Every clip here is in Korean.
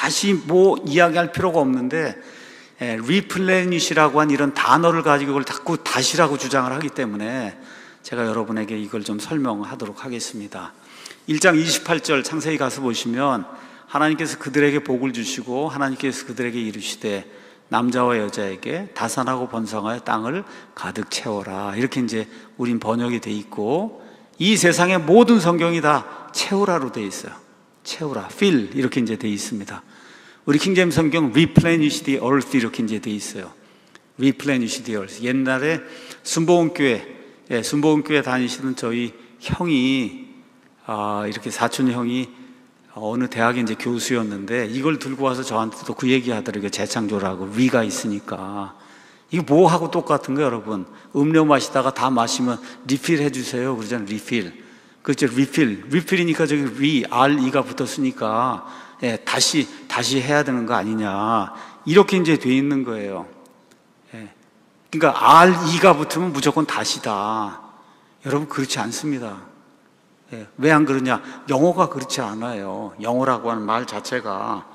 다시 뭐 이야기할 필요가 없는데 replenish라고 한 이런 단어를 가지고 이걸 자꾸 다시라고 주장을 하기 때문에 제가 여러분에게 이걸 좀 설명하도록 하겠습니다. 1장 28절 창세기 가서 보시면 하나님께서 그들에게 복을 주시고 하나님께서 그들에게 이르시되 남자와 여자에게 다산하고 번성하여 땅을 가득 채워라. 이렇게 이제 우린 번역이 돼 있고, 이 세상의 모든 성경이 다 채우라로 돼 있어요. 채우라, fill 이렇게 이제 돼 있습니다. 우리 킹제임스 성경 replenish the earth 이렇게 이제 돼 있어요. replenish the earth. 옛날에 순복음교회 다니시던 저희 형이 이렇게 사촌 형이 어느 대학에 이제 교수였는데 이걸 들고 와서 저한테도 그 얘기 하더라고요. 재창조라고 위가 있으니까. 이게 뭐하고 똑같은 거예요, 여러분? 음료 마시다가 다 마시면 리필 해주세요 그러잖아요. 리필. 그렇죠. 리필이니까 저기 RE가 붙었으니까 다시 해야 되는 거 아니냐, 이렇게 이제 돼 있는 거예요. 그러니까 RE가 붙으면 무조건 다시다. 여러분, 그렇지 않습니다. 왜 안 그러냐? 영어가 그렇지 않아요. 영어라고 하는 말 자체가.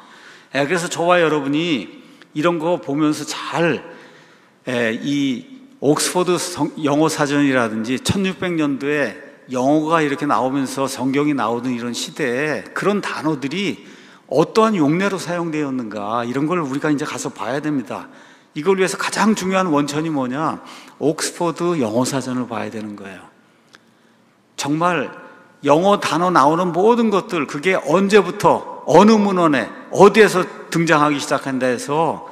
그래서 저와 여러분이 이런 거 보면서 이 옥스퍼드 영어 사전이라든지 1600년도에 영어가 이렇게 나오면서 성경이 나오던 이런 시대에 그런 단어들이 어떠한 용례로 사용되었는가, 이런 걸 우리가 이제 가서 봐야 됩니다. 이걸 위해서 가장 중요한 원천이 뭐냐? 옥스퍼드 영어 사전을 봐야 되는 거예요. 정말 영어 단어 나오는 모든 것들, 그게 언제부터 어느 문헌에 어디에서 등장하기 시작한다 해서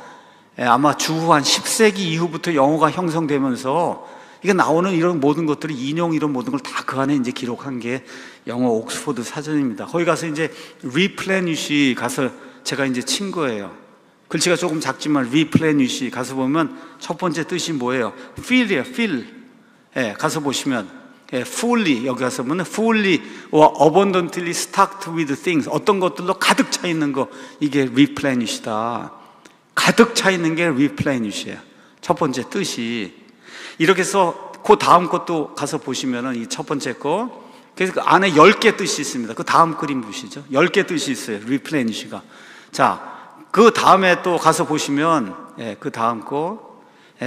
아마 주후 한 10세기 이후부터 영어가 형성되면서 이게 나오는 이런 모든 것들이 인용, 이런 모든 걸 다 그 안에 이제 기록한 게 영어 옥스퍼드 사전입니다. 거기 가서 이제 replenish 가서 제가 이제 친 거예요. 글씨가 조금 작지만 replenish 가서 보면 첫 번째 뜻이 뭐예요? fill이에요. fill. 가서 보시면 fully, 여기 가서 보면 fully or abundantly stocked with things, 어떤 것들로 가득 차 있는 거, 이게 replenish다. 가득 차 있는 게 replenish예요. 첫 번째 뜻이. 이렇게 해서 그 다음 것도 가서 보시면은 이 첫 번째 거, 그래서 그 안에 10개 뜻이 있습니다. 그 다음 그림 보시죠. 10개 뜻이 있어요. replenish가. 자, 그 다음에 또 가서 보시면 그 다음 거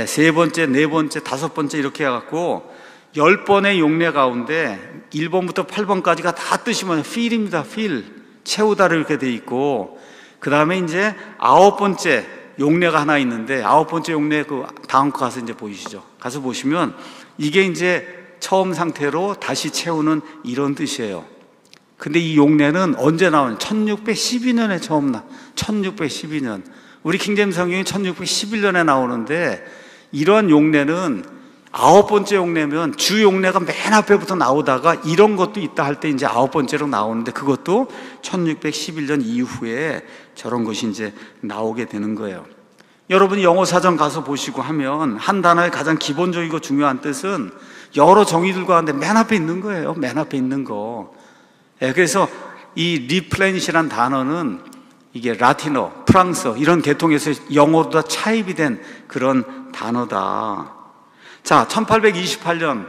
세 번째, 네 번째, 다섯 번째 이렇게 해갖고 10번의 용례 가운데 1번부터 8번까지가 다 뜻이 뭐냐? fill입니다. fill. 채우다를 이렇게 돼 있고, 그 다음에 이제 9번째 용례가 하나 있는데, 9번째 용례 그 다음 거 가서 이제 보이시죠? 가서 보시면 이게 이제 처음 상태로 다시 채우는 이런 뜻이에요. 근데 이 용례는 언제 나오냐? 1612년에 처음 1612년. 우리 킹제임스 성경이 1611년에 나오는데, 이러한 용례는 9번째 용례면 주 용례가 맨 앞에부터 나오다가 이런 것도 있다 할 때 이제 9번째로 나오는데, 그것도 1611년 이후에 저런 것이 이제 나오게 되는 거예요. 여러분이 영어 사전 가서 보시고 하면 한 단어의 가장 기본적이고 중요한 뜻은 여러 정의들 가운데 맨 앞에 있는 거예요. 맨 앞에 있는 거. 그래서 이 replenish라는 단어는 이게 라틴어, 프랑스어 이런 계통에서 영어로 다 차입이 된 그런 단어다. 자, 1828년.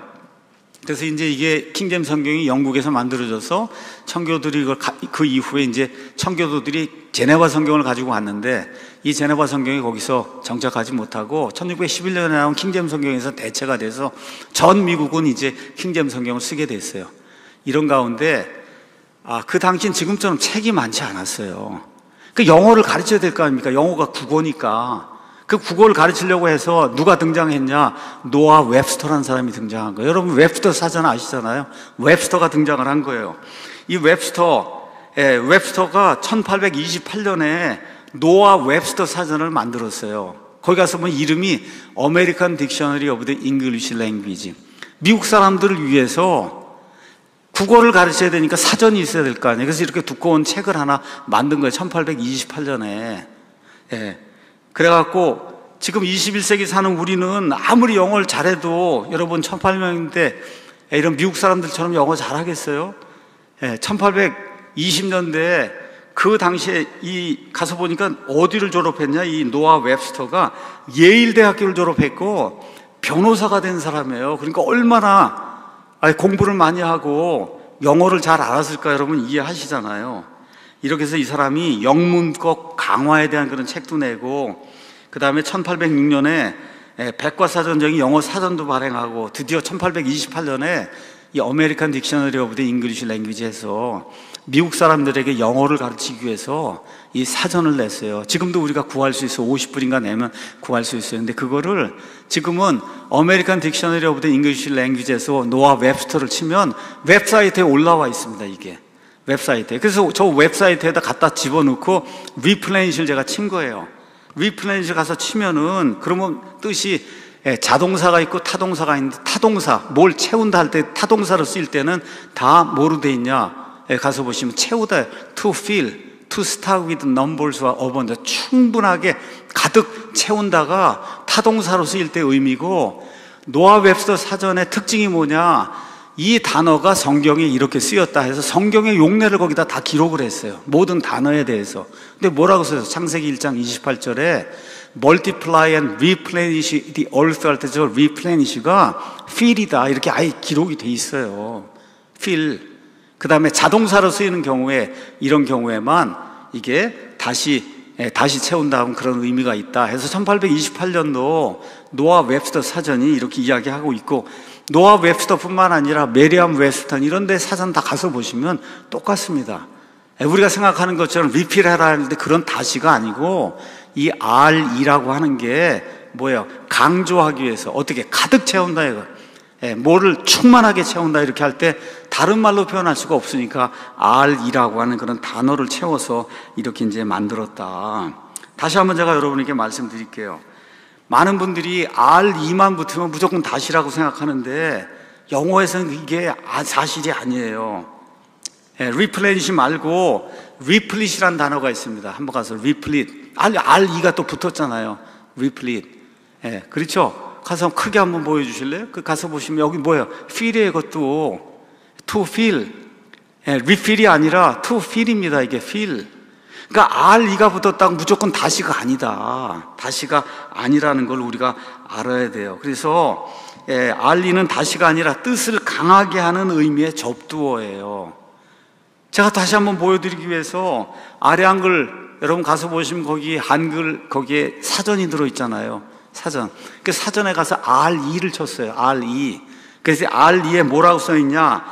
그래서 이제 이게 킹제임스 성경이 영국에서 만들어져서 청교도들이 그 이후에 이제 청교도들이 제네바 성경을 가지고 왔는데, 이 제네바 성경이 거기서 정착하지 못하고 1611년에 나온 킹제임스 성경에서 대체가 돼서 전 미국은 이제 킹제임스 성경을 쓰게 됐어요. 이런 가운데 그 당시엔 지금처럼 책이 많지 않았어요. 그 영어를 가르쳐야 될 거 아닙니까? 영어가 국어니까. 그 국어를 가르치려고 해서 누가 등장했냐? 노아 웹스터라는 사람이 등장한 거예요. 여러분 웹스터 사전 아시잖아요. 웹스터가 등장을 한 거예요. 이 웹스터가 1828년에 노아 웹스터 사전을 만들었어요. 거기 가서 보면 이름이 American Dictionary of the English Language. 미국 사람들을 위해서 국어를 가르쳐야 되니까 사전이 있어야 될 거 아니에요. 그래서 이렇게 두꺼운 책을 하나 만든 거예요. 1828년에. 그래갖고 지금 21세기 사는 우리는 아무리 영어를 잘해도, 여러분 1800년대 이런 미국 사람들처럼 영어 잘하겠어요? 1820년대에 그 당시에 가서 보니까 어디를 졸업했냐? 이 노아 웹스터가 예일 대학교를 졸업했고 변호사가 된 사람이에요. 그러니까 얼마나 공부를 많이 하고 영어를 잘 알았을까, 여러분 이해하시잖아요. 이렇게 해서 이 사람이 영문법 강화에 대한 그런 책도 내고, 그 다음에 1806년에 백과사전적인 영어 사전도 발행하고, 드디어 1828년에 이 어메리칸 딕셔너리 오브 더 잉글리시 랭귀지에서 미국 사람들에게 영어를 가르치기 위해서 이 사전을 냈어요. 지금도 우리가 구할 수 있어요. 50불인가 내면 구할 수 있어요. 근데 그거를 지금은 어메리칸 딕셔너리 오브 더 잉글리시 랭귀지에서 노아 웹스터를 치면 웹사이트에 올라와 있습니다. 이게 웹사이트에. 그래서 저 웹사이트에다 갖다 집어넣고 리플레니시를 제가 친 거예요. 리플레니시 가서 치면은, 그러면 뜻이 자동사가 있고 타동사가 있는데, 타동사 뭘 채운다 할 때 타동사로 쓰일 때는 다 뭐로 돼 있냐, 가서 보시면 채우다, to fill, to start with numbers와 abundant, 충분하게 가득 채운다가 타동사로 쓰일 때 의미고, 노아 웹스터 사전의 특징이 뭐냐, 이 단어가 성경에 이렇게 쓰였다 해서 성경의 용례를 거기다 다 기록을 했어요. 모든 단어에 대해서. 근데 뭐라고 써요? 창세기 1장 28절에 multiply and replenish the earth 할 때 저 replenish가 fill이다 이렇게 아예 기록이 돼 있어요. fill. 그 다음에 자동사로 쓰이는 경우에, 이런 경우에만 이게 다시 채운다 하면 그런 의미가 있다 해서 1828년도 노아 웹스터 사전이 이렇게 이야기하고 있고, 노아 웹스터뿐만 아니라 메리암 웹스턴 이런 데 사전 다 가서 보시면 똑같습니다. 우리가 생각하는 것처럼 리필해라 하는데 그런 다시가 아니고, 이 RE라고 하는 게 뭐예요? 강조하기 위해서 어떻게 가득 채운다 이거. 뭐를 충만하게 채운다 이렇게 할 때 다른 말로 표현할 수가 없으니까 RE라고 하는 그런 단어를 채워서 이렇게 이제 만들었다. 다시 한번 제가 여러분에게 말씀드릴게요. 많은 분들이 RE만 붙으면 무조건 다시라고 생각하는데 영어에서는 이게 사실이 아니에요. replenish 말고 replet이라는 단어가 있습니다. 한번 가서 replete, RE가 또 붙었잖아요. replete. 그렇죠? 가서 크게 한번 보여주실래요? 그 가서 보시면 여기 뭐예요? fill이에요. 그것도 to fill, refill이 아니라 to fill입니다. 이게 fill. 그러니까 RE가 붙었다고 무조건 다시가 아니다. 다시가 아니라는 걸 우리가 알아야 돼요. 그래서 RE는 다시가 아니라 뜻을 강하게 하는 의미의 접두어예요. 제가 다시 한번 보여드리기 위해서 아래 한글, 여러분 가서 보시면 거기 한글, 거기에 사전이 들어있잖아요. 사전. 그 사전에 가서 RE를 쳤어요. RE. 그래서 RE에 뭐라고 써있냐,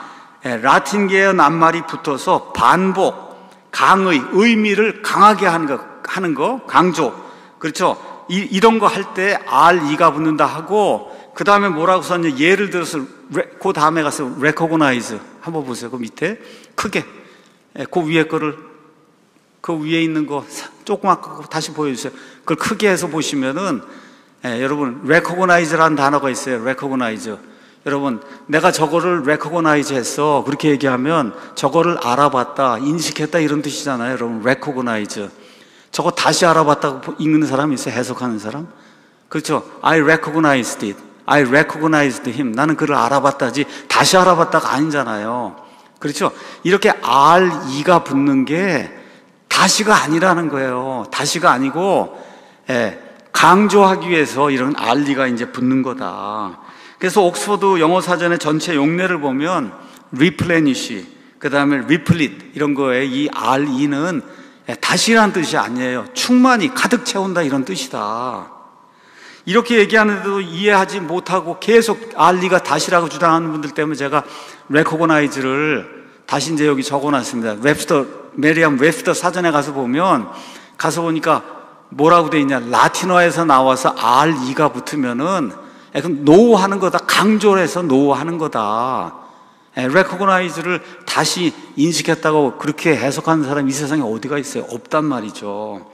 라틴계의 낱말이 붙어서 반복, 강의, 의미를 강하게 하는 거, 강조. 그렇죠? 이런 거 할 때 RE가 붙는다 하고, 그 다음에 뭐라고 썼냐, 예를 들어서 그 다음에 가서 recognize 한번 보세요. 그 밑에 크게, 그 위에 거를, 그 위에 있는 거 조그맣게 다시 보여주세요. 그걸 크게 해서 보시면은, 여러분 recognize라는 단어가 있어요. recognize. 여러분, 내가 저거를 recognize 했어, 그렇게 얘기하면 저거를 알아봤다, 인식했다 이런 뜻이잖아요. 여러분, recognize. 저거 다시 알아봤다고 읽는 사람 있어요? 해석하는 사람? 그렇죠? I recognized it. I recognized him. 나는 그를 알아봤다지 다시 알아봤다가 아니잖아요. 그렇죠? 이렇게 RE가 붙는 게 다시가 아니라는 거예요. 다시가 아니고, 강조하기 위해서 이런 RE가 이제 붙는 거다. 그래서 옥스퍼드 영어 사전의 전체 용례를 보면 replenish, 그 다음에 replete 이런 거에 이 RE는 다시라는 뜻이 아니에요. 충만히 가득 채운다 이런 뜻이다. 이렇게 얘기하는데도 이해하지 못하고 계속 RE가 다시라고 주장하는 분들 때문에 제가 recognize를 다시 이제 여기 적어놨습니다. 메리암 웹스터 사전에 가서 보면, 가서 보니까 뭐라고 돼 있냐, 라틴어에서 나와서 RE가 붙으면은 그럼 노 하는 거다, 강조를 해서 노 하는 거다. recognize를 다시 인식했다고 그렇게 해석하는 사람이 이 세상에 어디가 있어요? 없단 말이죠.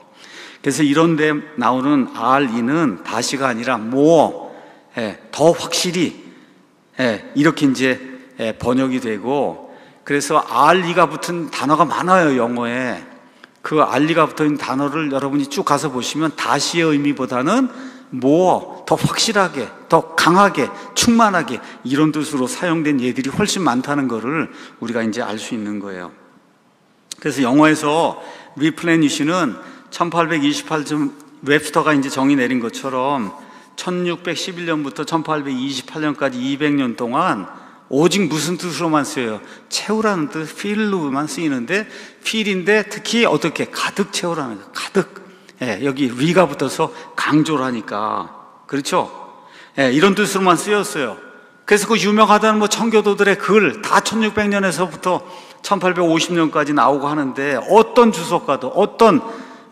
그래서 이런 데 나오는 RE는 다시가 아니라 more, 더 확실히, 이렇게 이제 번역이 되고, 그래서 RE가 붙은 단어가 많아요, 영어에. 그 RE가 붙어 있는 단어를 여러분이 쭉 가서 보시면 다시의 의미보다는 more, 더 확실하게, 더 강하게, 충만하게 이런 뜻으로 사용된 예들이 훨씬 많다는 것을 우리가 이제 알 수 있는 거예요. 그래서 영어에서 replenish는 1828년 웹스터가 이제 정의 내린 것처럼 1611년부터 1828년까지 200년 동안 오직 무슨 뜻으로만 쓰여요? 채우라는 뜻, fill로만 쓰이는데 fill인데 특히 어떻게 가득 채우라는 거예요. 가득. 여기 re가 붙어서 강조를 하니까 그렇죠? 이런 뜻으로만 쓰였어요. 그래서 그 유명하다는 뭐 청교도들의 글 다 1600년에서부터 1850년까지 나오고 하는데 어떤 주석가도 어떤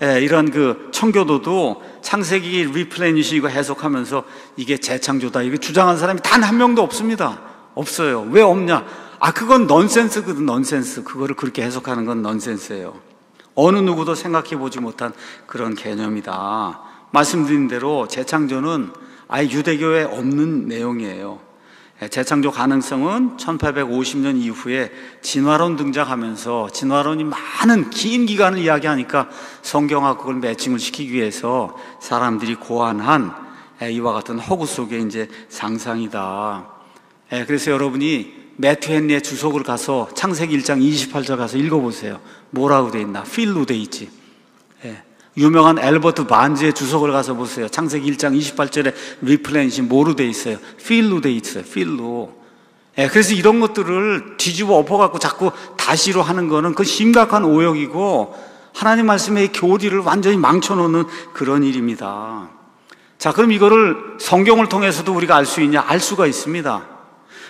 이런 그 청교도도 창세기 리플레니시 이거 해석하면서 이게 재창조다 이게 주장한 사람이 단 한 명도 없습니다. 없어요. 왜 없냐? 그건 넌센스거든. 넌센스. 그거를 그렇게 해석하는 건 넌센스예요. 어느 누구도 생각해 보지 못한 그런 개념이다. 말씀드린 대로 재창조는 아예 유대교에 없는 내용이에요. 재창조 가능성은 1850년 이후에 진화론 등장하면서 진화론이 많은 긴 기간을 이야기하니까 성경하고 그걸 매칭을 시키기 위해서 사람들이 고안한 이와 같은 허구 속에 이제 상상이다. 그래서 여러분이 매튜 헨리의 주석을 가서 창세기 1장 28절 가서 읽어보세요. 뭐라고 돼 있나? 필로 돼 있지. 유명한 엘버트 반즈의 주석을 가서 보세요. 창세기 1장 28절에 리플레니시 뭐로 돼 있어요? 필로 돼 있어요. 필로. 그래서 이런 것들을 뒤집어 엎어갖고 자꾸 다시로 하는 거는 그 심각한 오역이고 하나님 말씀의 교리를 완전히 망쳐놓는 그런 일입니다. 자, 그럼 이거를 성경을 통해서도 우리가 알 수 있냐? 알 수가 있습니다.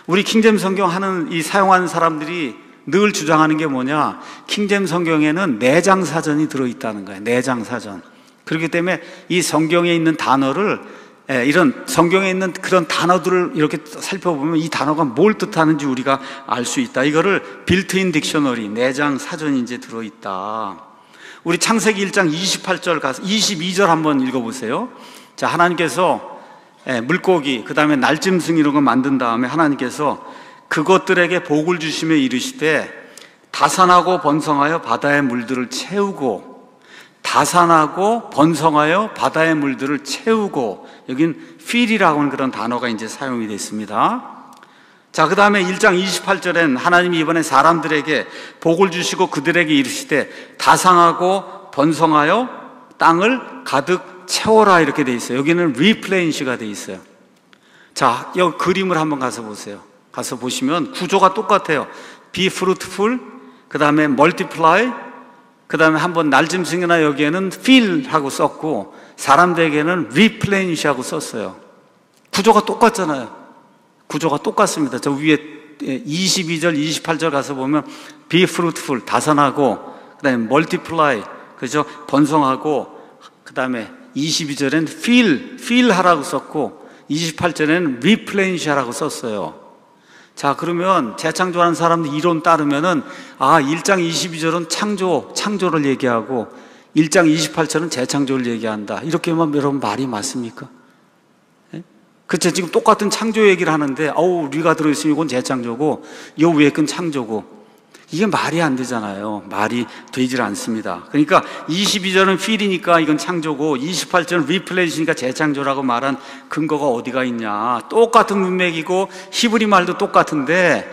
우리 킹잼 성경 하는 이 사용하는 사람들이 늘 주장하는 게 뭐냐? 킹잼 성경에는 내장 사전이 들어있다는 거예요. 내장 사전. 그렇기 때문에 이 성경에 있는 단어를 이런 성경에 있는 그런 단어들을 이렇게 살펴보면 이 단어가 뭘 뜻하는지 우리가 알 수 있다. 이거를 빌트인 딕셔너리, 내장 사전이 이제 들어있다. 우리 창세기 1장 28절 가서 22절 한번 읽어보세요. 자, 하나님께서 물고기, 그 다음에 날짐승 이런 거 만든 다음에 하나님께서 그것들에게 복을 주시며 이르시되 다산하고 번성하여 바다의 물들을 채우고 다산하고 번성하여 바다의 물들을 채우고 여긴 fill이라고 하는 그런 단어가 이제 사용이 됐습니다. 자, 그 다음에 1장 28절엔 하나님이 이번에 사람들에게 복을 주시고 그들에게 이르시되 다상하고 번성하여 땅을 가득 채워라 이렇게 돼 있어요. 여기는 replenish가 돼 있어요. 자, 여기 그림을 한번 가서 보세요. 가서 보시면 구조가 똑같아요. Be fruitful, 그 다음에 multiply, 그 다음에 한번 날짐승이나 여기에는 fill 하고 썼고 사람들에게는 replenish 하고 썼어요. 구조가 똑같잖아요. 구조가 똑같습니다. 저 위에 22절, 28절 가서 보면 be fruitful, 다산하고 그 다음에 multiply, 그죠? 번성하고 그 다음에 22절엔 fill 하라고 썼고 28절에는 replenish 하라고 썼어요. 자, 그러면 재창조하는 사람들 이론 따르면은 1장 22절은 창조를 얘기하고 1장 28절은 재창조를 얘기한다. 이렇게만 여러분 말이 맞습니까? 그쵸? 지금 똑같은 창조 얘기를 하는데 우리가 들어있으면 이건 재창조고 요 위에 건 창조고 이게 말이 안 되잖아요. 말이 되질 않습니다. 그러니까 22절은 fill이니까 이건 창조고 28절은 replenish니까 재창조라고 말한 근거가 어디가 있냐. 똑같은 문맥이고 히브리 말도 똑같은데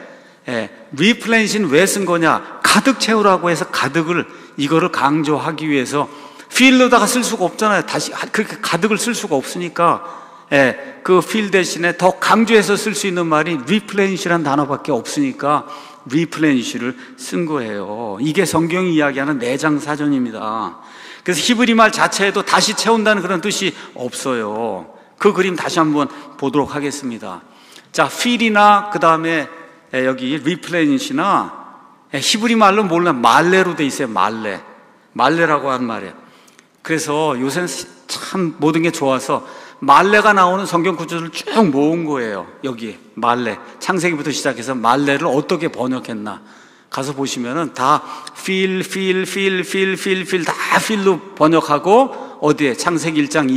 replenish는 왜 쓴 거냐. 가득 채우라고 해서 이거를 강조하기 위해서 fill로다가 쓸 수가 없잖아요. 다시 그렇게 가득을 쓸 수가 없으니까 그 fill 대신에 더 강조해서 쓸 수 있는 말이 replenish라는 단어밖에 없으니까 replenish를 쓴 거예요. 이게 성경이 이야기하는 내장 사전입니다. 그래서 히브리 말 자체에도 다시 채운다는 그런 뜻이 없어요. 그 그림 다시 한번 보도록 하겠습니다. 자, fill이나 그 다음에 여기 replenish나 히브리 말로 몰라 말레로 돼 있어요. 말레라고 하는 말이에요. 그래서 요새는 참 모든 게 좋아서 말레가 나오는 성경 구절을 쭉 모은 거예요. 여기 말레, 창세기부터 시작해서 말레를 어떻게 번역했나 가서 보시면은 다 fill 다 fill로 번역하고 어디에 창세기 1장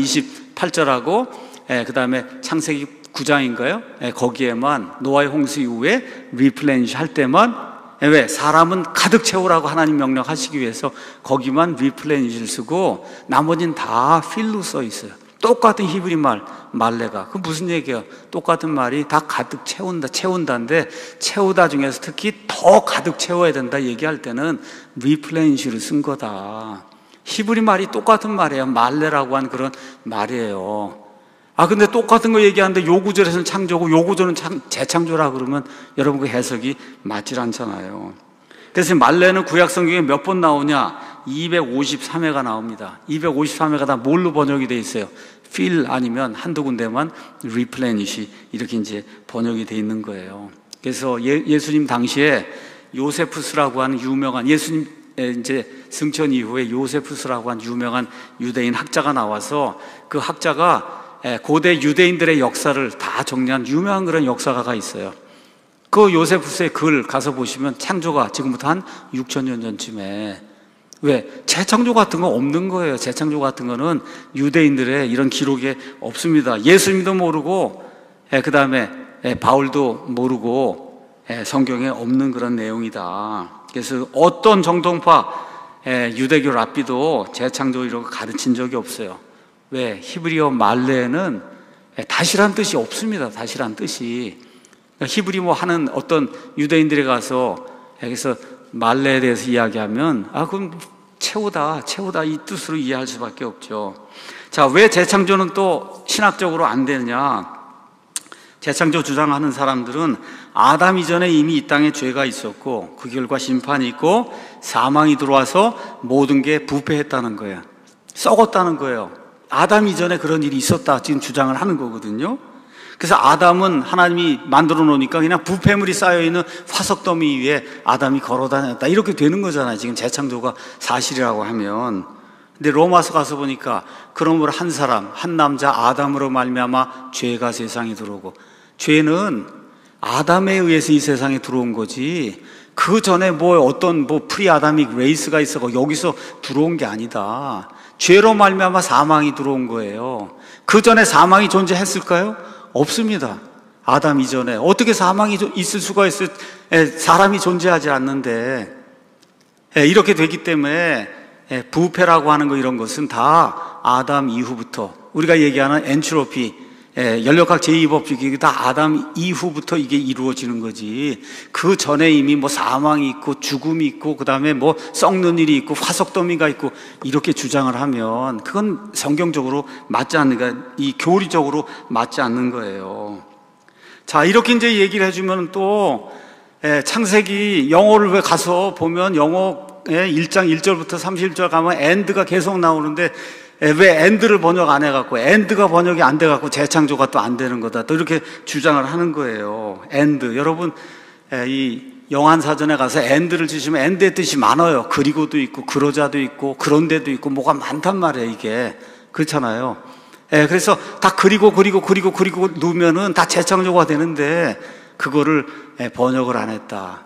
28절하고 그 다음에 창세기 9장인가요? 거기에만 노아의 홍수 이후에 replenish 할 때만 왜? 사람은 가득 채우라고 하나님 명령하시기 위해서 거기만 replenish를 쓰고 나머지는 다 fill로 써 있어요. 똑같은 히브리 말레가. 그 무슨 얘기야? 똑같은 말이 다 가득 채운다인데 채우다 중에서 특히 더 가득 채워야 된다 얘기할 때는 replenish를 쓴 거다. 히브리 말이 똑같은 말이에요. 말레라고 한 그런 말이에요. 근데 똑같은 거 얘기하는데 요 구절에서는 창조고 요 구절은 재창조라 그러면 여러분 그 해석이 맞질 않잖아요. 그래서 말레는 구약 성경에 몇 번 나오냐? 253회가 나옵니다. 253회가 다 뭘로 번역이 돼 있어요? fill 아니면 한두 군데만 replenish 이렇게 이제 번역이 돼 있는 거예요. 그래서 예수님 당시에 요세푸스라고 하는 유명한, 예수님 이제 승천 이후에 요세푸스라고 하는 유명한 유대인 학자가 나와서 그 학자가 고대 유대인들의 역사를 다 정리한 유명한 그런 역사가가 있어요. 그 요세푸스의 글 가서 보시면 창조가 지금부터 한 6,000년 전쯤에, 왜? 재창조 같은 거 없는 거예요. 재창조 같은 거는 유대인들의 이런 기록에 없습니다. 예수님도 모르고, 그 다음에 바울도 모르고, 성경에 없는 그런 내용이다. 그래서 어떤 정통파 유대교 랍비도 재창조 이런 거 가르친 적이 없어요. 왜? 히브리어 말레에는 다시란 뜻이 없습니다. 다시란 뜻이. 히브리어 하는 어떤 유대인들이 가서 여기서 말레에 대해서 이야기하면 그럼 최후다 이 뜻으로 이해할 수밖에 없죠. 자, 왜 재창조는 또 신학적으로 안 되느냐? 재창조 주장하는 사람들은 아담 이전에 이미 이 땅에 죄가 있었고 그 결과 심판이 있고 사망이 들어와서 모든 게 부패했다는 거예요. 썩었다는 거예요. 아담 이전에 그런 일이 있었다 지금 주장을 하는 거거든요. 그래서 아담은 하나님이 만들어 놓으니까 그냥 부패물이 쌓여있는 화석더미 위에 아담이 걸어 다녔다 이렇게 되는 거잖아요. 지금 재창조가 사실이라고 하면. 근데 로마서 가서 보니까 그러므로 한 사람 한 남자 아담으로 말미암아 죄가 세상에 들어오고, 죄는 아담에 의해서 이 세상에 들어온 거지 그 전에 어떤 프리 아다믹 레이스가 있어 여기서 들어온 게 아니다. 죄로 말미암아 사망이 들어온 거예요. 그 전에 사망이 존재했을까요? 없습니다. 아담 이전에 어떻게 사망이 있을 수가 있을, 사람이 존재하지 않는데. 이렇게 되기 때문에 부패라고 하는 거 이런 것은 다 아담 이후부터, 우리가 얘기하는 엔트로피, 연력학 제2법칙이 다 아담 이후부터 이게 이루어지는 거지. 그 전에 이미 사망이 있고 죽음이 있고 그 다음에 썩는 일이 있고 화석더미가 있고 이렇게 주장을 하면 그건 성경적으로 맞지 않는 거야. 이 교리적으로 맞지 않는 거예요. 자, 이렇게 이제 얘기를 해주면 또 창세기 영어를 왜 가서 보면 영어 1장 1절부터 31절 가면 end가 계속 나오는데 왜 end를 번역 안 해갖고 end가 번역이 안 돼갖고 재창조가 또 안 되는 거다 또 이렇게 주장을 하는 거예요. end, 여러분 이 영한사전에 가서 end를 치시면 end의 뜻이 많아요. 그리고도 있고 그러자도 있고 그런데도 있고 뭐가 많단 말이에요. 이게 그렇잖아요. 그래서 다 그리고 넣으면은 다 재창조가 되는데 그거를 번역을 안 했다.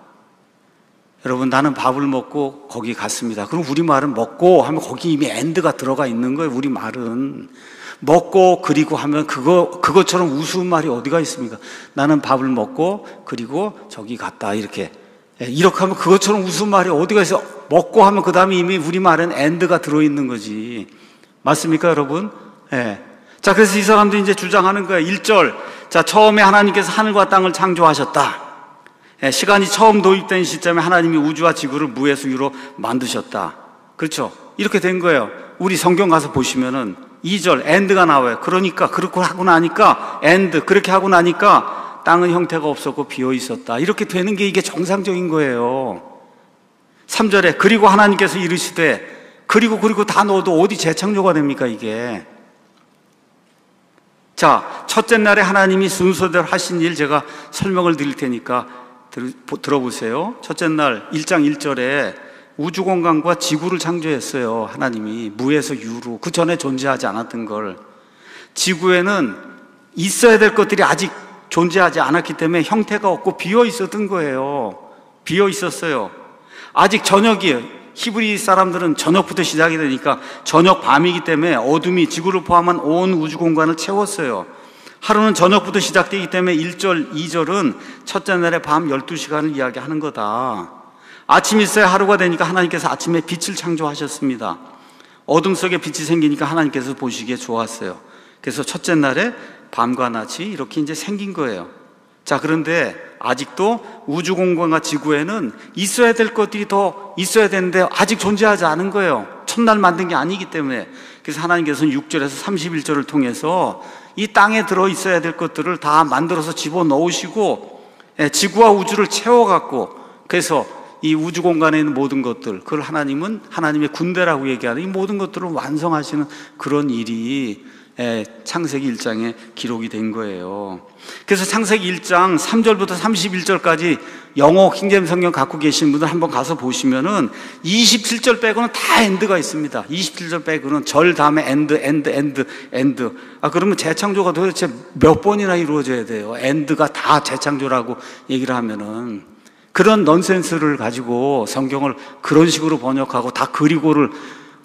여러분, 나는 밥을 먹고 거기 갔습니다. 그럼 우리말은 먹고 하면 거기 이미 end가 들어가 있는 거예요. 우리말은 먹고 그리고 하면 그것처럼 우스운 말이 어디가 있습니까? 나는 밥을 먹고 그리고 저기 갔다 이렇게 하면 그것처럼 우스운 말이 어디가 있어? 먹고 하면 그 다음에 이미 우리말은 end가 들어있는 거지. 맞습니까 여러분? 자, 그래서 이 사람들이 이제 주장하는 거예요. 1절, 자, 처음에 하나님께서 하늘과 땅을 창조하셨다. 시간이 처음 도입된 시점에 하나님이 우주와 지구를 무에서 유로 만드셨다. 그렇죠? 이렇게 된 거예요. 우리 성경 가서 보시면은 2절 end가 나와요. 그러니까 그렇게 하고 나니까 end, 그렇게 하고 나니까 땅은 형태가 없었고 비어 있었다. 이렇게 되는 게 이게 정상적인 거예요. 3절에 그리고 하나님께서 이르시되, 그리고 다 넣어도 어디 재창조가 됩니까 이게? 자, 첫째 날에 하나님이 순서대로 하신 일 제가 설명을 드릴 테니까 들어보세요. 첫째 날 1장 1절에 우주공간과 지구를 창조했어요. 하나님이 무에서 유로, 그 전에 존재하지 않았던 걸. 지구에는 있어야 될 것들이 아직 존재하지 않았기 때문에 형태가 없고 비어 있었던 거예요. 비어 있었어요. 아직 저녁이에요. 히브리 사람들은 저녁부터 시작이 되니까 저녁 밤이기 때문에 어둠이 지구를 포함한 온 우주공간을 채웠어요. 하루는 저녁부터 시작되기 때문에 1절, 2절은 첫째 날의 밤 12시간을 이야기하는 거다. 아침이 있어야 하루가 되니까 하나님께서 아침에 빛을 창조하셨습니다. 어둠 속에 빛이 생기니까 하나님께서 보시기에 좋았어요. 그래서 첫째 날에 밤과 낮이 이렇게 이제 생긴 거예요. 자, 그런데 아직도 우주공간과 지구에는 있어야 될 것들이 더 있어야 되는데 아직 존재하지 않은 거예요. 첫날 만든 게 아니기 때문에. 그래서 하나님께서는 6절에서 31절을 통해서 이 땅에 들어 있어야 될 것들을 다 만들어서 집어넣으시고 지구와 우주를 채워갖고, 그래서 이 우주 공간에 있는 모든 것들, 그걸 하나님은 하나님의 군대라고 얘기하는 이 모든 것들을 완성하시는 그런 일이 창세기 1장에 기록이 된 거예요. 그래서 창세기 1장 3절부터 31절까지 영어 킹제임스 성경 갖고 계신 분들 한번 가서 보시면은 27절 빼고는 다 엔드가 있습니다. 27절 빼고는 절 다음에 엔드. 그러면 재창조가 도대체 몇 번이나 이루어져야 돼요? 엔드가 다 재창조라고 얘기를 하면은. 그런 넌센스를 가지고 성경을 그런 식으로 번역하고 다 그리고를,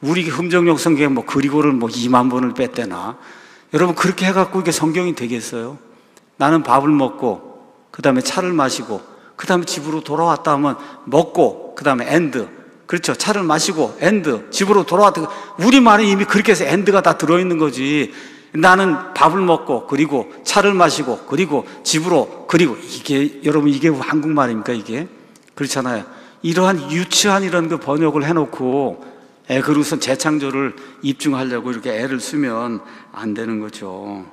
우리 흠정용 성경에 뭐 그리고를 뭐 2만 번을 뺐대나. 여러분, 그렇게 해갖고 이게 성경이 되겠어요? 나는 밥을 먹고, 그 다음에 차를 마시고, 그 다음에 집으로 돌아왔다 하면 먹고, 그 다음에 엔드. 그렇죠. 차를 마시고, 엔드. 집으로 돌아왔다. 우리말에 이미 그렇게 해서 엔드가 다 들어있는 거지. 나는 밥을 먹고, 그리고 차를 마시고, 그리고 집으로, 그리고 이게, 여러분, 이게 한국말입니까, 이게? 그렇잖아요. 이러한 유치한 이런 그 번역을 해놓고, 그러고서 재창조를 입증하려고 이렇게 애를 쓰면 안 되는 거죠.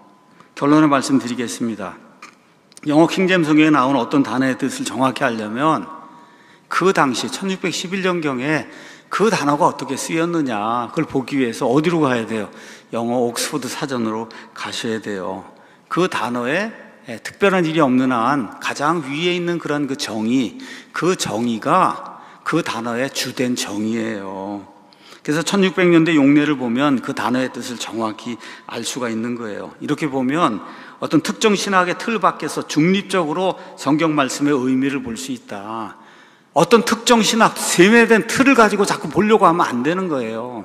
결론을 말씀드리겠습니다. 영어 킹제임스 성경에 나온 어떤 단어의 뜻을 정확히 알려면 그 당시 1611년경에 그 단어가 어떻게 쓰였느냐, 그걸 보기 위해서 어디로 가야 돼요? 영어 옥스퍼드 사전으로 가셔야 돼요. 그 단어에 특별한 일이 없는 한 가장 위에 있는 그런 그 정의, 그 정의가 그 단어의 주된 정의예요. 그래서 1600년대 용례를 보면 그 단어의 뜻을 정확히 알 수가 있는 거예요. 이렇게 보면 어떤 특정 신학의 틀 밖에서 중립적으로 성경 말씀의 의미를 볼 수 있다. 어떤 특정 신학, 세뇌된 틀을 가지고 자꾸 보려고 하면 안 되는 거예요.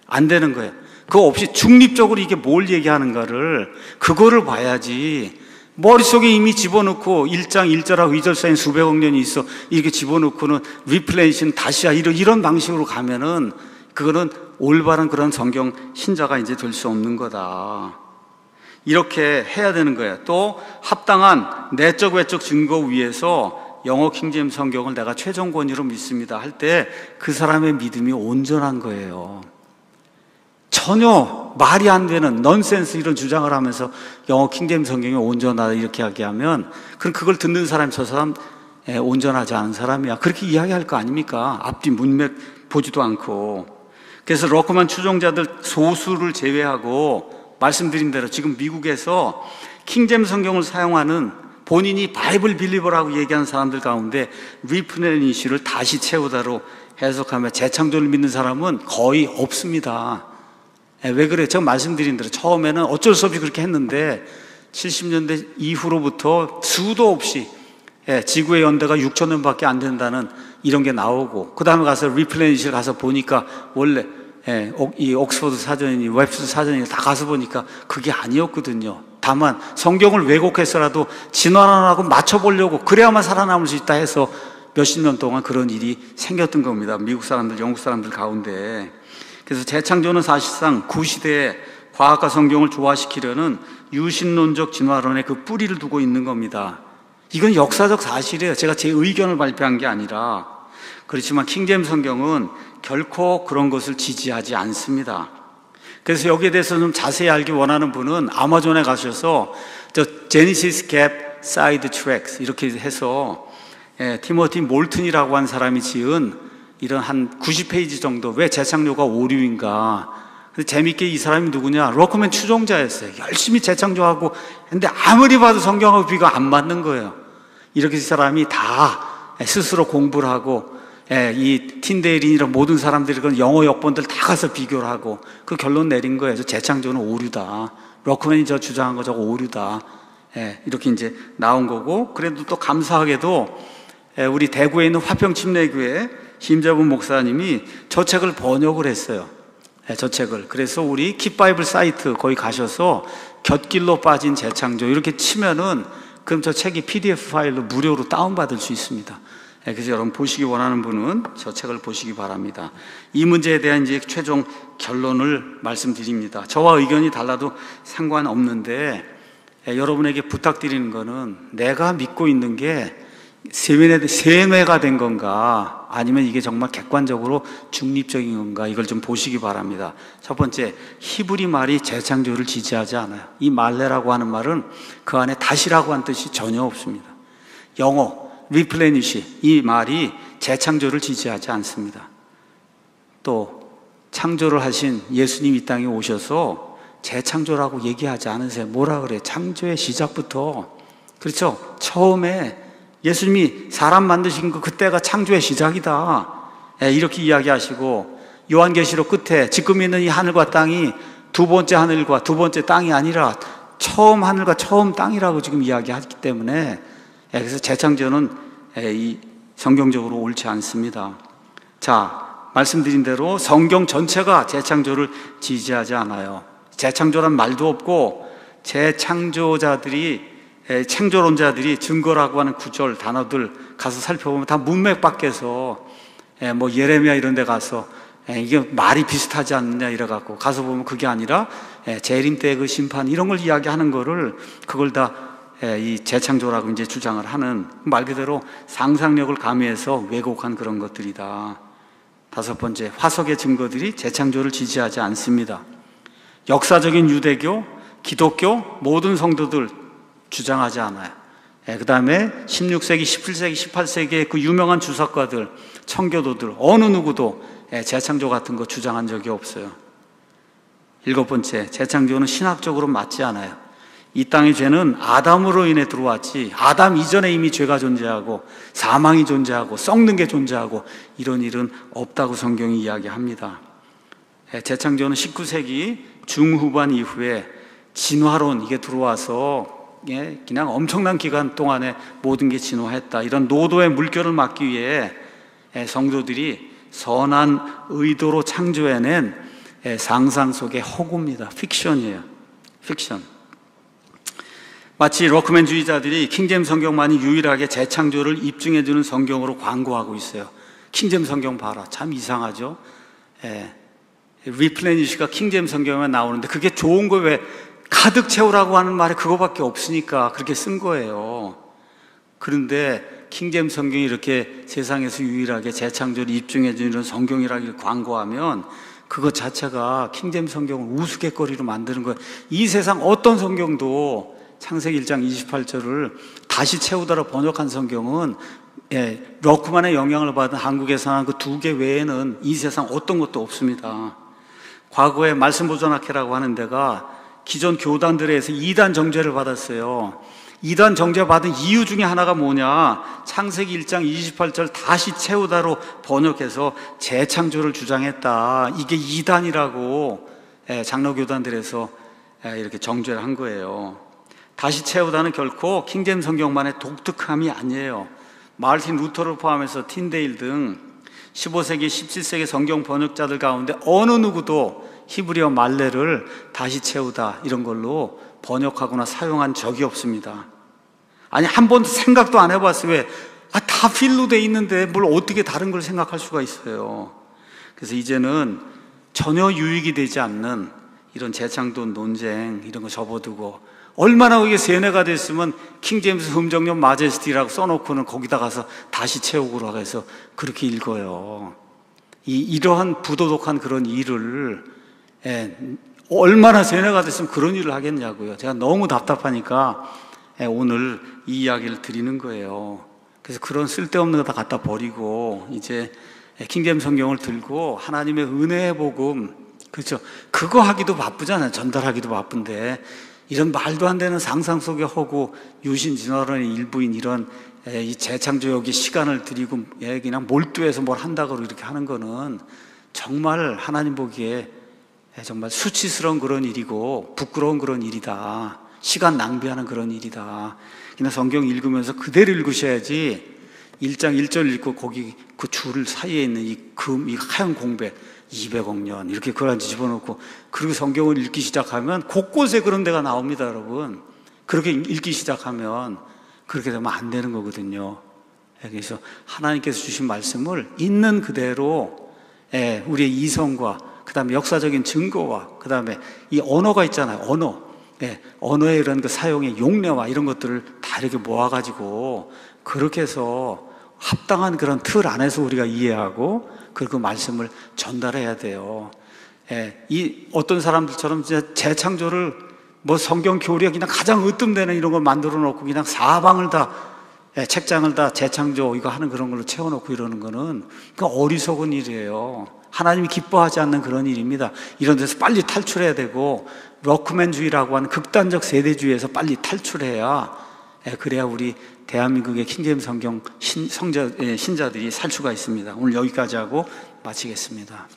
안 되는 거예요. 그거 없이 중립적으로 이게 뭘 얘기하는가를, 그거를 봐야지. 머릿속에 이미 집어넣고 1장 1절하고 2절 사이에 수백억 년이 있어 이렇게 집어넣고는 리플레이션 다시야 이런 방식으로 가면은 그거는 올바른 그런 성경 신자가 이제 될 수 없는 거다. 이렇게 해야 되는 거예요. 또 합당한 내적 외적 증거 위에서 영어 킹제임스 성경을 내가 최종 권위로 믿습니다 할 때 그 사람의 믿음이 온전한 거예요. 전혀 말이 안 되는 넌센스 이런 주장을 하면서 영어 킹제임스 성경이 온전하다 이렇게 이야기하면, 그럼 그걸 듣는 사람이 저 사람 온전하지 않은 사람이야, 그렇게 이야기할 거 아닙니까? 앞뒤 문맥 보지도 않고. 그래서 러커만 추종자들 소수를 제외하고 말씀드린 대로 지금 미국에서 킹제임스 성경을 사용하는 본인이 바이블 빌리버라고 얘기하는 사람들 가운데 리플레니시를 다시 채우다로 해석하며 재창조를 믿는 사람은 거의 없습니다. 왜 그래요? 제가 말씀드린 대로 처음에는 어쩔 수 없이 그렇게 했는데 70년대 이후로부터 수도 없이 지구의 연대가 6,000년밖에 안 된다는 이런 게 나오고, 그 다음에 가서 리플레니시를 가서 보니까 원래 이 옥스퍼드 사전이니 웹스터 사전이니 다 가서 보니까 그게 아니었거든요. 다만 성경을 왜곡해서라도 진화론하고 맞춰보려고, 그래야만 살아남을 수 있다 해서 몇십 년 동안 그런 일이 생겼던 겁니다. 미국 사람들, 영국 사람들 가운데. 그래서 재창조는 사실상 구시대에 과학과 성경을 조화시키려는 유신론적 진화론의 그 뿌리를 두고 있는 겁니다. 이건 역사적 사실이에요. 제가 제 의견을 발표한 게 아니라. 그렇지만 킹제임스 성경은 결코 그런 것을 지지하지 않습니다. 그래서 여기에 대해서 좀 자세히 알기 원하는 분은 아마존에 가셔서 제니시스 갭 사이드 트랙스 이렇게 해서 티모티 몰튼이라고 한 사람이 지은 이런 한 90페이지 정도, 왜 재창조가 오류인가. 근데 재밌게 이 사람이 누구냐, 러커맨 추종자였어요. 열심히 재창조하고 근데 아무리 봐도 성경하고 비가 안 맞는 거예요. 이렇게 이 사람이 다 스스로 공부를 하고 이 틴데일이나 모든 사람들이 그런 영어 역본들 다 가서 비교를 하고 그 결론 내린 거예요. 재창조는 오류다. 러커맨이 저 주장한 거 저거 오류다. 이렇게 이제 나온 거고, 그래도 또 감사하게도 우리 대구에 있는 화평침례교회 김재분 목사님이 저 책을 번역을 했어요. 저 책을. 그래서 우리 킵바이블 사이트 거기 가셔서 곁길로 빠진 재창조 이렇게 치면은 그럼 저 책이 PDF 파일로 무료로 다운받을 수 있습니다. 그래서 여러분 보시기 원하는 분은 저 책을 보시기 바랍니다. 이 문제에 대한 이제 최종 결론을 말씀드립니다. 저와 의견이 달라도 상관없는데 여러분에게 부탁드리는 거는 내가 믿고 있는 게 세뇌가 된 건가, 아니면 이게 정말 객관적으로 중립적인 건가, 이걸 좀 보시기 바랍니다. 첫 번째, 히브리 말이 재창조를 지지하지 않아요. 이 말레라고 하는 말은 그 안에 다시라고 하는 뜻이 전혀 없습니다. 영어 replenish, 이 말이 재창조를 지지하지 않습니다. 또 창조를 하신 예수님 이 땅에 오셔서 재창조라고 얘기하지 않으세요. 뭐라 그래요? 창조의 시작부터, 그렇죠? 처음에 예수님이 사람 만드신 거 그때가 창조의 시작이다, 이렇게 이야기하시고, 요한계시록 끝에 지금 있는 이 하늘과 땅이 두 번째 하늘과 두 번째 땅이 아니라 처음 하늘과 처음 땅이라고 지금 이야기하기 때문에, 그래서 재창조는 이 성경적으로 옳지 않습니다. 자, 말씀드린 대로 성경 전체가 재창조를 지지하지 않아요. 재창조란 말도 없고, 창조론자들이 증거라고 하는 구절, 단어들 가서 살펴보면 다 문맥 밖에서, 뭐 예레미야 이런 데 가서 이게 말이 비슷하지 않느냐 이래갖고 가서 보면 그게 아니라 재림 때의 그 심판 이런 걸 이야기하는 거를, 그걸 다 이 재창조라고 이제 주장을 하는, 말 그대로 상상력을 가미해서 왜곡한 그런 것들이다. 다섯 번째, 화석의 증거들이 재창조를 지지하지 않습니다. 역사적인 유대교, 기독교 모든 성도들 주장하지 않아요. 그 다음에 16세기, 17세기, 18세기의 그 유명한 주석가들, 청교도들 어느 누구도 재창조 같은 거 주장한 적이 없어요. 일곱 번째, 재창조는 신학적으로 맞지 않아요. 이 땅의 죄는 아담으로 인해 들어왔지, 아담 이전에 이미 죄가 존재하고 사망이 존재하고 썩는 게 존재하고 이런 일은 없다고 성경이 이야기합니다. 재창조는 19세기 중후반 이후에 진화론 이게 들어와서 그냥 엄청난 기간 동안에 모든 게 진화했다, 이런 노도의 물결을 막기 위해 성도들이 선한 의도로 창조해낸 상상 속의 허구입니다. 픽션이에요. 픽션. 마치 록크맨주의자들이 킹제임스 성경만이 유일하게 재창조를 입증해주는 성경으로 광고하고 있어요. 킹제임스 성경 봐라. 참 이상하죠? replenish가 킹제임스 성경에 나오는데 그게 좋은 거, 왜 가득 채우라고 하는 말이 그거밖에 없으니까 그렇게 쓴 거예요. 그런데 킹제임스 성경이 이렇게 세상에서 유일하게 재창조를 입증해주는 성경이라고 광고하면 그것 자체가 킹제임스 성경을 우스갯거리로 만드는 거예요. 이 세상 어떤 성경도 창세기 1장 28절을 다시 채우다로 번역한 성경은 럭크만의 영향을 받은 한국에서 한 그 두 개 외에는 이 세상 어떤 것도 없습니다. 과거에 말씀보존학회라고 하는 데가 기존 교단들에 의해서 이단 정죄를 받았어요. 이단 정죄 받은 이유 중에 하나가 뭐냐, 창세기 1장 28절 다시 채우다로 번역해서 재창조를 주장했다, 이게 이단이라고 장로교단들에서 이렇게 정죄를 한 거예요. 다시 채우다는 결코 킹제임스 성경만의 독특함이 아니에요. 마르틴 루터를 포함해서 틴데일 등 15세기, 17세기 성경 번역자들 가운데 어느 누구도 히브리어 말레를 다시 채우다 이런 걸로 번역하거나 사용한 적이 없습니다. 아니, 한 번도 생각도 안 해봤어요. 왜? 다 필로 돼 있는데 뭘 어떻게 다른 걸 생각할 수가 있어요. 그래서 이제는 전혀 유익이 되지 않는 이런 재창조 논쟁 이런 거 접어두고, 얼마나 그게 세뇌가 됐으면 킹제임스 흠정용 마제스티라고 써놓고는 거기다 가서 다시 채우고라고 해서 그렇게 읽어요. 이러한 부도덕한 그런 일을, 얼마나 세뇌가 됐으면 그런 일을 하겠냐고요. 제가 너무 답답하니까 오늘 이 이야기를 드리는 거예요. 그래서 그런 쓸데없는 거 다 갖다 버리고 이제 킹제임스 성경을 들고 하나님의 은혜의 복음, 그렇죠, 그거 하기도 바쁘잖아요. 전달하기도 바쁜데 이런 말도 안 되는 상상 속의 허구, 유신 진화론의 일부인 이런 이 재창조역의 시간을 들이고 그냥 몰두해서 뭘 한다고 이렇게 하는 거는 정말 하나님 보기에 정말 수치스러운 그런 일이고 부끄러운 그런 일이다. 시간 낭비하는 그런 일이다. 그냥 성경 읽으면서 그대로 읽으셔야지 1장 1절 읽고 거기 그 줄 사이에 있는 이 하얀 공백 200억 년 이렇게 그걸 한 집어넣고 그리고 성경을 읽기 시작하면 곳곳에 그런 데가 나옵니다, 여러분. 그렇게 읽기 시작하면 그렇게 되면 안 되는 거거든요. 그래서 하나님께서 주신 말씀을 있는 그대로 우리의 이성과 그 다음에 역사적인 증거와 그 다음에 이 언어가 있잖아요. 언어. 언어의 이런 그 사용의 용례와 이런 것들을 다 이렇게 모아가지고 그렇게 해서 합당한 그런 틀 안에서 우리가 이해하고 그 말씀을 전달해야 돼요. 이 어떤 사람들처럼 재창조를 뭐 성경 교리에 그냥 가장 으뜸되는 이런 걸 만들어 놓고 그냥 사방을 다 책장을 다 재창조 이거 하는 그런 걸로 채워놓고 이러는 거는 그 어리석은 일이에요. 하나님이 기뻐하지 않는 그런 일입니다. 이런 데서 빨리 탈출해야 되고 워크맨주의라고 하는 극단적 세대주의에서 빨리 탈출해야 그래야 우리 대한민국의 킹제임스 성경 신자들이 살 수가 있습니다. 오늘 여기까지 하고 마치겠습니다.